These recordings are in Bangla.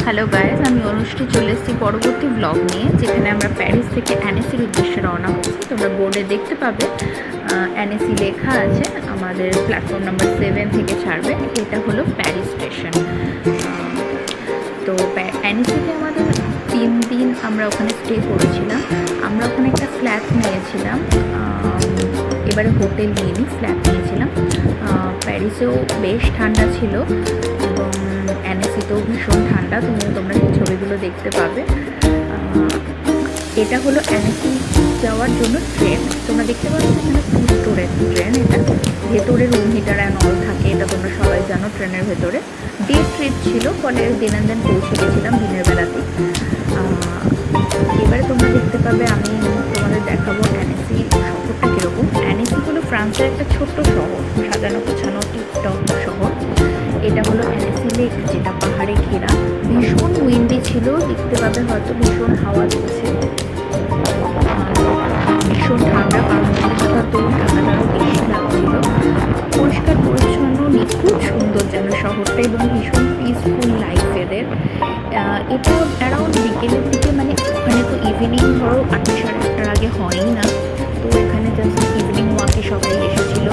হ্যালো গাইজ, আমি অনুষ্ঠি চলে এসেছি পরবর্তী ব্লগ নিয়ে, যেখানে আমরা প্যারিস থেকে অ্যানেসির উদ্দেশ্যে রওনা হচ্ছি। তোমরা বোর্ডে দেখতে পাবে অ্যানেসি লেখা আছে। আমাদের প্ল্যাটফর্ম নাম্বার 7 থেকে ছাড়বে। এটা হলো প্যারিস স্টেশন। তো অ্যানেসিতে আমাদের 3 দিন আমরা ওখানে স্টে করেছিলাম। আমরা ওখানে একটা ফ্ল্যাট নিয়েছিলাম, এবারে হোটেল নিইনি, ফ্ল্যাট নিয়েছিলাম। প্যারিসেও বেশ ঠান্ডা ছিল এবং অ্যানেসিতেও ভীষণ ঠান্ডা। তোমরা সেই ছবিগুলো দেখতে পাবে। এটা হলো অ্যানেসি যাওয়ার জন্য ট্রেন। তোমরা দেখতে পাচ্ছ এখানে 2 স্টোরের ট্রেন। এটা ভেতরে রুম হিটার অ্যান্ড অল থাকে, এটা তোমরা সবাই জানো। ট্রেনের ভেতরে ডে ট্রিপ ছিল, ফলে দিন পৌঁছে গেছিলাম দিনের বেলাতে। এবারে তোমরা দেখতে পাবে, আমি তোমাদের দেখাবো অ্যানেসি শহরটা কীরকম। অ্যানেসি হলো ফ্রান্সের একটা ছোট্ট শহর, সাজানো গোছানো টিপটপ শহর। এটা হলো অ্যানেসি লেক, যেটা পাহাড়ে ঘেরা। ভীষণ উইন্ডি ছিল, দেখতে পাবে হয়তো ভীষণ হাওয়া দিচ্ছে। ভীষণ ঠান্ডা, কারণ তো ঠান্ডাটা আরও বেশি লাগছিল। পরিষ্কার পরিচ্ছন্ন, নিখুঁত সুন্দর যেন শহরটা, এবং ভীষণ পিসফুল লাইফ এদের। এটা অ্যারাউন্ড বিকেলের দিকে, মানে ওখানে তো ইভিনিং ধরো 8টা সাড়ে 8টার আগে হয়ই না। তো এখানে জাস্ট ইভিনিং ওয়াকে সবাই এসেছিল।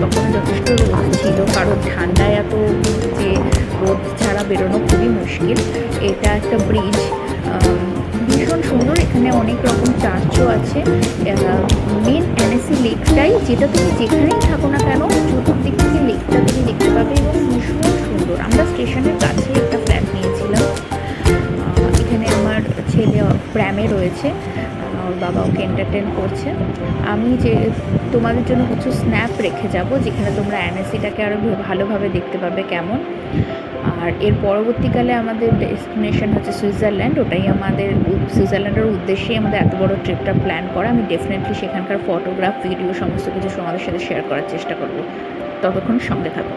তখন যথেষ্ট রোদ ছিল, কারণ ঠান্ডায় এত যে রোদ ছাড়া বেরোনো খুবই মুশকিল। এটা একটা ব্রিজ, ভীষণ সুন্দর। এখানে অনেক রকম চার্চও আছে। মেন অ্যানেসি লেকটাই, যেটা তুমি যেখানেই থাকো না কেন, চতুর্দিক থেকে লেকটা তুমি দেখতে পাবে এবং ভীষণ সুন্দর। আমরা স্টেশনের কাছে একটা ফ্ল্যাট নিয়েছিলাম। এখানে আমার ছেলে প্র্যামে রয়েছে, ওর বাবা ওকে এন্টারটেন করছে। আমি যে তোমাদের জন্য কিছু স্ন্যাপ রেখে যাব, যেখানে তোমরা অ্যানেসিটাকে আরও ভালোভাবে দেখতে পাবে কেমন। আর এর পরবর্তীকালে আমাদের ডেস্টিনেশন হচ্ছে সুইজারল্যান্ড। ওটাই আমাদের সুইজারল্যান্ডের উদ্দেশ্যেই আমাদের এত বড় ট্রিপটা প্ল্যান করা। আমি ডেফিনেটলি সেখানকার ফটোগ্রাফ, ভিডিও সমস্ত কিছু তোমাদের সাথে শেয়ার করার চেষ্টা করব। ততক্ষণ সঙ্গে থাকো।